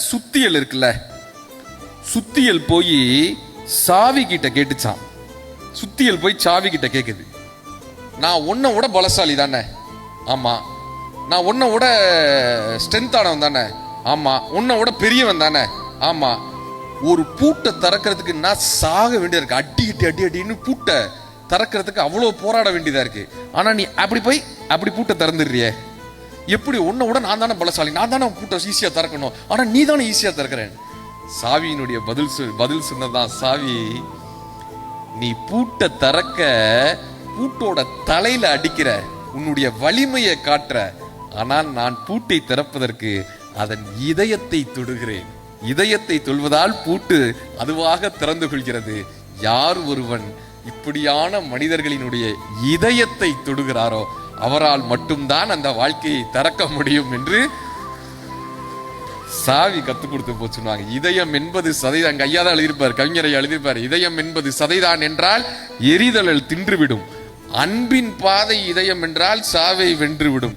சுத்தியல் இருக்குல்ல, சுத்தியல் போய் சாவி கிட்ட கேட்டுச்சான். சுத்தியல் போய் சாவி கிட்ட கேக்குது, நான் உன்னை விட பலசாலி தானே? ஆமா. நான் உன்னை விட ஸ்ட்ரென்த் ஆனவன் தானே? ஆமா. உன்னை விட பெரியவன் தானே? ஆமா. ஒரு பூட்டை திறக்கிறதுக்கு நான் சாக வேண்டியதா இருக்கு, அடி அடின்னு பூட்டை திறக்கிறதுக்கு அவ்வளவு போராட வேண்டியதா இருக்கு. ஆனா நீ அப்படி போய் அப்படி பூட்டை திறந்துடுறிய, எப்படி? உன்னை விட நான் தானே பலசாலி, நான் தானே பூட்டை ஈஸியா திறக்கணும், ஆனா நீ தானே ஈஸியா திறக்கிறேன். சாவியினுடைய பதில் சொன்னதான் சாவி, நீ பூட்டை திறக்க பூட்டோட தலையில அடிக்கிற, உன்னுடைய வலிமையை காட்டுற, ஆனால் நான் பூட்டை திறப்பதற்கு அதன் இதயத்தை தொடுகிறேன். இதயத்தை தொல்வதால் பூட்டு அதுவாக திறந்து கொள்கிறது. யார் ஒருவன் இப்படியான மனிதர்களினுடைய இதயத்தை தொடுகிறாரோ அவரால் மட்டும்தான் அந்த வாழ்க்கையை திறக்க முடியும் என்று சாவி கத்துக் கொடுத்து போச்சுன்னாங்க. இதயம் என்பது சதைதான். அங்க ஐயா தான் எழுதியிருப்பார், கவிஞரை எழுதியிருப்பார், இதயம் என்பது சதைதான் என்றால் எரிதழல் தின்றுவிடும், அன்பின் பாதை இதயம் என்றால் சாவை வென்றுவிடும்.